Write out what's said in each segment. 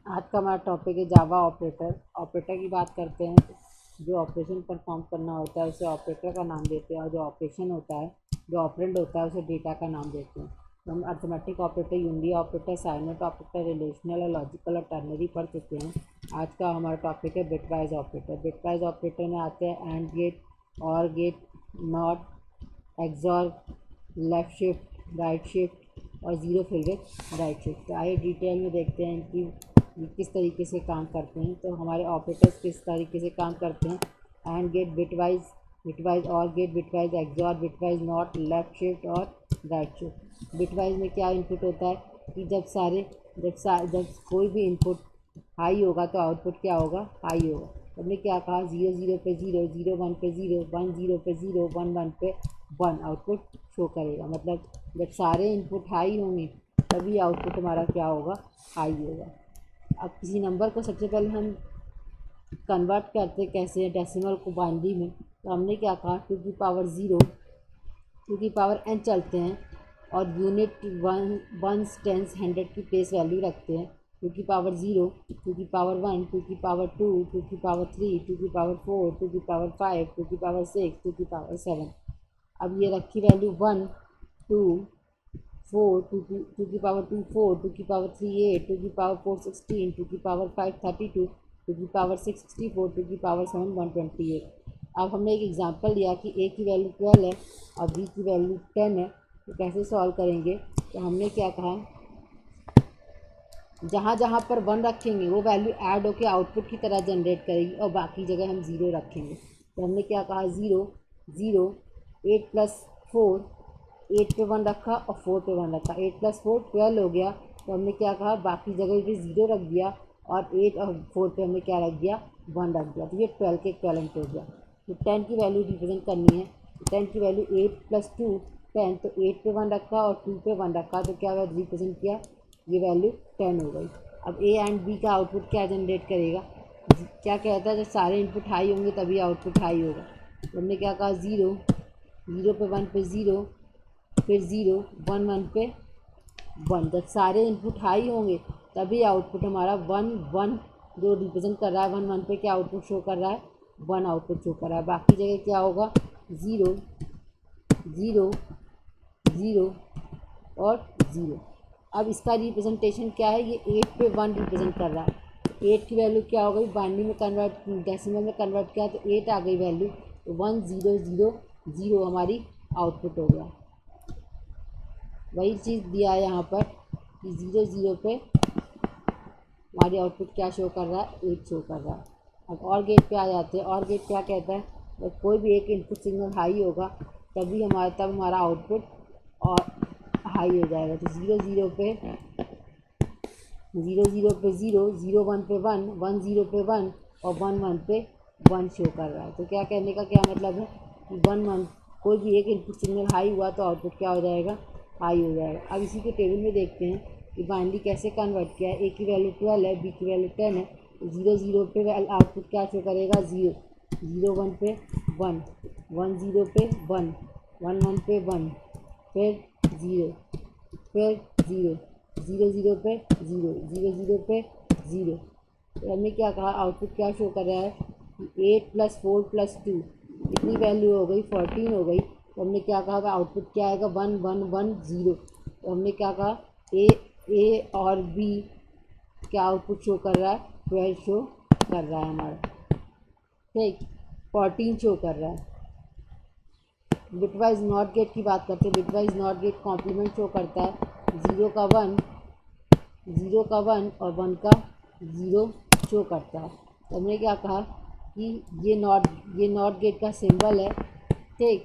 आज का हमारा टॉपिक है जावा ऑपरेटर। ऑपरेटर की बात करते हैं तो जो ऑपरेशन परफॉर्म करना होता है उसे ऑपरेटर का नाम देते हैं, और जो ऑपरेशन होता है, जो ऑपरेंड होता है, उसे डेटा का नाम देते हैं। तो हम arithmetic operator, union operator, silent operator, relational और लॉजिकल और टर्नरी पढ़ चुके हैं। आज का हमारा टॉपिक है बिटवाइज ऑपरेटर। बिटवाइज ऑपरेटर में आते हैं and gate, OR gate, NOT, XOR, left shift, right shift और zero fill with right shift. तो आइए डिटेल में देखते हैं कि ये किस तरीके से काम करते हैं। तो हमारे ऑपरेटर्स किस तरीके से काम करते हैं। And gate bitwise, bitwise or gate, bitwise xor, bitwise not, left shift और राइट शिफ्ट। बिटवाइज में क्या इनपुट होता है कि जब कोई भी इनपुट हाई होगा तो आउटपुट क्या होगा, हाई होगा। हमने क्या कहा, 0 0 पे 0, 0 1 पे 0, 1 0 पे 0, 1 1 पे 1 आउटपुट शो करेगा। मतलब जब सारे इनपुट हाई होंगे तभी आउटपुट हमारा क्या होगा, हाई होगा। अब किसी नंबर को सबसे पहले हम कन्वर्ट करते कैसे हैं, डेसिमल को बाइनरी में। तो हमने क्या कहा, 2 की पावर 0, 2 की पावर n चलते हैं और यूनिट वंस, टेंस, हंड्रेड की प्लेस वैल्यू रखते हैं। 2 की पावर 0, 2 की पावर 1, 2 की पावर 2, 2 की पावर 3, 2 की पावर 4, 2 की पावर 5, 2 की पावर 6, 2 की पावर 7। अब ये रखी वैल्यू 1 2 4, 2 की पावर 2 4, 2 की पावर 3 8, 2 की पावर 4 16, 2 की पावर 5 32, 2 की पावर 6 64, 2 की पावर 7 128। अब हमने एक एग्जांपल लिया कि a की वैल्यू 12 है और b की वैल्यू 10 है। तो कैसे सॉल्व करेंगे, तो हमने क्या कहा, जहाँ जहाँ पर 1 रखेंगे वो वैल्यू ऐड होकर आउटपुट की तरह जनरेट करेगी और बाकी जगह हम 0 रखेंगे। तो हमने क्या कहा, 0 0, 8 प्लस 4, 8 पे 1 रखा और 4 पे 1 रखा, 8 प्लस 4 12 हो गया। तो हमने क्या कहा, बाकी जगह पे 0 रख दिया और 8 और 4 पे हमने क्या रख दिया, 1 रख दिया। तो ये 12 के इक्विवेलेंट हो गया। तो 10 की वैल्यू रिप्रेजेंट करनी है। तो 10 की वैल्यू 8 प्लस 2 10, तो 8 पे 1 रखा और 2 पे 1 रखा, तो क्या रिप्रेजेंट किया, ये वैल्यू 10 हो गई। अब ए एंड बी का आउटपुट क्या जनरेट करेगा, क्या कहता है, जब सारे इनपुट हाई होंगे तभी आउटपुट हाई होगा। तो हमने क्या कहा, 0 0 पे 1 पे 0, फिर 0 1 1 पे 1। जब सारे इनपुट हाई होंगे तभी आउटपुट हमारा 1 1, जो रिप्रेजेंट कर रहा है 1 1 पे, क्या आउटपुट शो कर रहा है, 1 आउटपुट शो कर रहा है। बाकी जगह क्या होगा, 0 0 0 और 0। अब इसका रिप्रेजेंटेशन क्या है, ये 8 पे 1 रिप्रेजेंट कर रहा है। 8 की वैल्यू क्या हो गई, बाइनरी में कन्वर्ट, डेसिमल में कन्वर्ट किया तो 8 आ गई वैल्यू। तो 1 0 0 0 हमारी आउटपुट हो गया। वही चीज़ दिया है यहाँ पर कि 0 0 पे हमारी आउटपुट क्या शो कर रहा है, 8 शो कर रहा है। अब और गेट पे आ जाते हैं। और गेट क्या कहता है, जब कोई भी एक इनपुट सिग्नल हाई होगा तब हमारा आउटपुट और हाई हो जाएगा। तो 0 0 पे 0 0 पे 0, 0 1 पे 1, 1 0 पे 1 और 1 1 पे 1 शो कर रहा है। तो क्या कहने का क्या मतलब है कि 1 1 कोई भी एक इनपुट सिग्नल हाई हुआ तो आउटपुट क्या हो जाएगा, हाई हो जाएगा। अब इसी के टेबल में देखते हैं कि बाइनरी कैसे कन्वर्ट किया है। ए की वैल्यू 12 है, बी की वैल्यू 10 है। 0 0 पे आउटपुट क्या शो करेगा, 0 0 1 पे 1, 1 0 पे 1, 1 1 पे 1, फिर 0, फिर 0 0 0 पे 0, 0 0 पे 0। तो हमने क्या कहा, आउटपुट क्या शो कर रहा है कि 8 प्लस 4 प्लस 2 कितनी वैल्यू हो गई, 14 हो गई। तो हमने क्या कहा, आउटपुट क्या आएगा, 1 1 1 0। तो हमने क्या कहा, ए और बी क्या आउटपुट शो कर रहा है, 12 शो कर रहा है हमारा, ठीक, 14 शो कर रहा है। बिटवाइज नॉट गेट की बात करते हैं। Bitwise not gate complement show करता है, 0 का 1, 0 का 1 और 1 का 0 शो करता है। तो हमने क्या कहा कि ये नॉट गेट का सिंबल है, ठीक।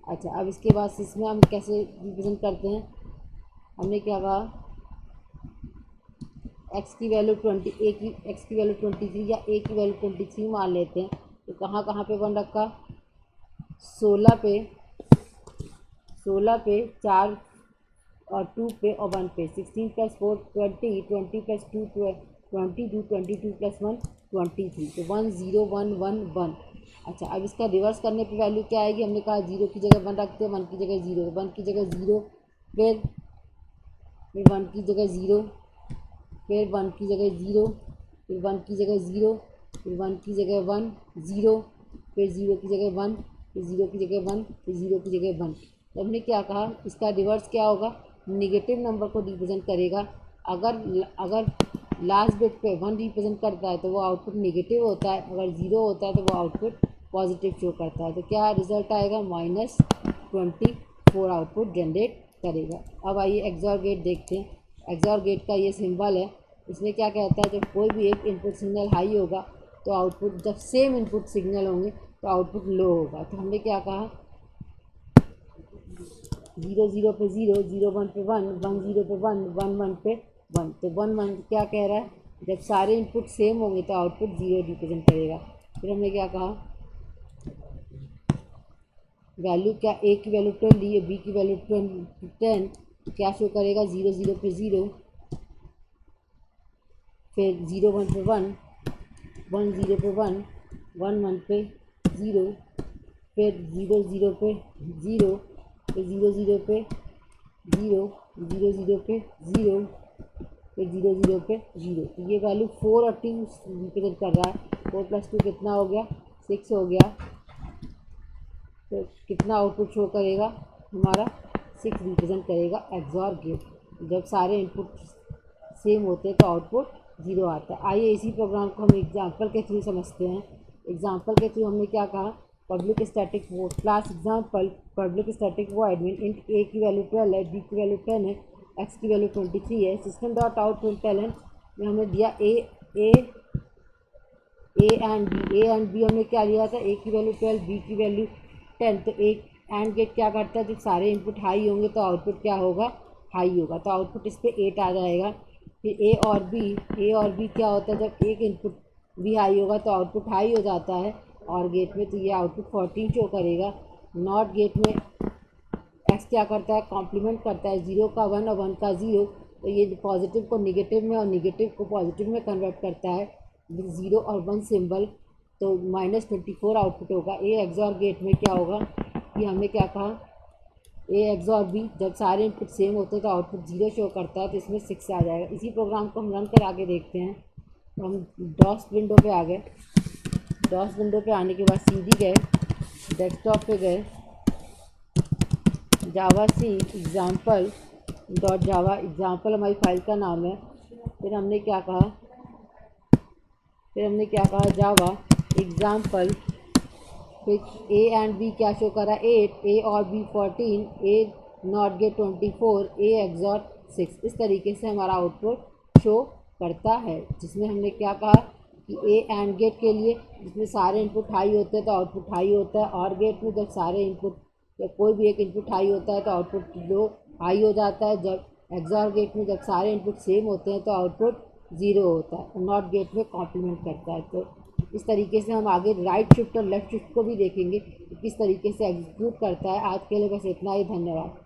अच्छा, अब इसके बाद इसमें हम कैसे रिप्रेजेंट करते हैं, हमने क्या कहा, एक्स की वैल्यू 20, एक्स की वैल्यू 23 या ए की वैल्यू 23 मान लेते हैं। तो कहाँ कहाँ पे 1 रखा, 16 पे, 4 और 2 पे और 1 पे, 16 प्लस 4 20, 20 प्लस 2 22, 22 प्लस 1 23। तो 1 0 1 1 1। अच्छा, अब इसका रिवर्स करने पे वैल्यू क्या आएगी, हमने कहा 0 की जगह 1 रखते हैं, 1 की जगह 0, 1 की जगह 0, फिर 1 की जगह 0, फिर 1 की जगह 0, फिर 1 की जगह 0, फिर 1 की जगह 1, 0, फिर 0 की जगह 1, फिर 0 की जगह 1, फिर 0 की जगह 1। तो हमने क्या कहा, इसका रिवर्स क्या होगा, निगेटिव नंबर को रिप्रेजेंट करेगा। अगर अगर लास्ट बिट पे 1 रिप्रेजेंट करता है तो वो आउटपुट निगेटिव होता है, अगर 0 होता है तो वो आउटपुट पॉजिटिव शो करता है। तो क्या रिजल्ट आएगा, -24 आउटपुट जनरेट करेगा। अब आइए एक्सॉर गेट देखते हैं। एक्सॉर गेट का ये सिंबल है, इसमें क्या कहता है, जब कोई भी एक इनपुट सिग्नल हाई होगा तो आउटपुट, जब सेम इनपुट सिग्नल होंगे तो आउटपुट लो होगा। तो हमने क्या कहा, 0 0 पे 0, 0 1 पे 1, 1 0 पे 1, 1 1 पे 1। तो 1 1 क्या कह रहा है, जब सारे इनपुट सेम होंगे तो आउटपुट 0 रिप्रेजेंट करेगा। फिर हमने क्या कहा, वैल्यू क्या, ए की वैल्यू 12 ली है, बी की वैल्यू 10, क्या शो करेगा, 0 0 पे 0, फिर 0 1 पे 1, 1 0 पे 1, 1 1 पे 0, फिर 0 0 पे 0, फिर 0 0 पे 0, 0 0 पे 0, फिर 0 0 पे 0। तो ये वैल्यू 4 और 2 रिप्रेजेंट कर रहा है। 4 + 2 कितना हो गया, 6 हो गया। तो कितना आउटपुट शो करेगा हमारा, 6 रिप्रेजेंट करेगा एक्सॉर गेट। जब सारे इनपुट सेम होते हैं तो आउटपुट 0 आता है। आइए इसी प्रोग्राम को हम एग्जाम्पल के थ्रू समझते हैं। एग्जाम्पल के थ्रू हमने क्या कहा, public static void class example, public static void में इंट ए की वैल्यू 12 है, बी की वैल्यू 10 है, एक्स की वैल्यू 23 है। सिस्टम डॉट आउट प्रिंटलन में हमने दिया ए एंड बी हमने क्या लिया था, ए की वैल्यू 12, बी की वैल्यू 10। तो एक एंड गेट क्या करता है, जब सारे इनपुट हाई होंगे तो आउटपुट क्या होगा, हाई होगा। तो आउटपुट इस पर 8 आ जाएगा। फिर ए और बी क्या होता है, जब एक इनपुट भी हाई होगा तो आउटपुट हाई हो जाता है और गेट में, तो ये आउटपुट 14 शो करेगा। नॉट गेट में एक्स क्या करता है, कॉम्प्लीमेंट करता है, 0 का 1 और 1 का 0। तो ये पॉजिटिव को निगेटिव में और निगेटिव को पॉजिटिव में कन्वर्ट करता है विद 0 और 1 सिंबल। तो -24 आउटपुट होगा। ए एक्सॉर गेट में क्या होगा कि हमने क्या कहा, ए एक्सॉर बी, जब सारे इनपुट सेम होते हैं तो आउटपुट 0 शो करता है, तो इसमें 6 आ जाएगा। इसी प्रोग्राम को हम रन कर आगे देखते हैं। तो हम डॉस विंडो पे आ गए। डॉस विंडो पे आने के बाद सीडी गए, डेस्कटॉप पे गए, जावा सी एग्जाम्पल डॉट जावा, एग्जाम्पल हमारी फाइल का नाम है। फिर हमने क्या कहा, जावा एग्जाम्पल, फिर ए एंड बी क्या शो करा, 8, A or B 14, A not gate 24, A xor 6। इस तरीके से हमारा आउटपुट शो करता है, जिसमें हमने क्या कहा कि ए एंड गेट के लिए जिसमें सारे इनपुट हाई होते हैं तो आउटपुट हाई होता है, और गेट में जब सारे इनपुट या कोई भी एक इनपुट हाई होता है तो आउटपुट लो हाई हो जाता है। जब एक्सॉर गेट में जब सारे इनपुट सेम होते हैं तो आउटपुट 0 होता है, और नॉट गेट में कॉम्प्लीमेंट करता है। तो इस तरीके से हम आगे राइट शिफ्ट और लेफ्ट शिफ्ट को भी देखेंगे कि किस तरीके से एग्जीक्यूट करता है। आज के लिए बस इतना ही, धन्यवाद।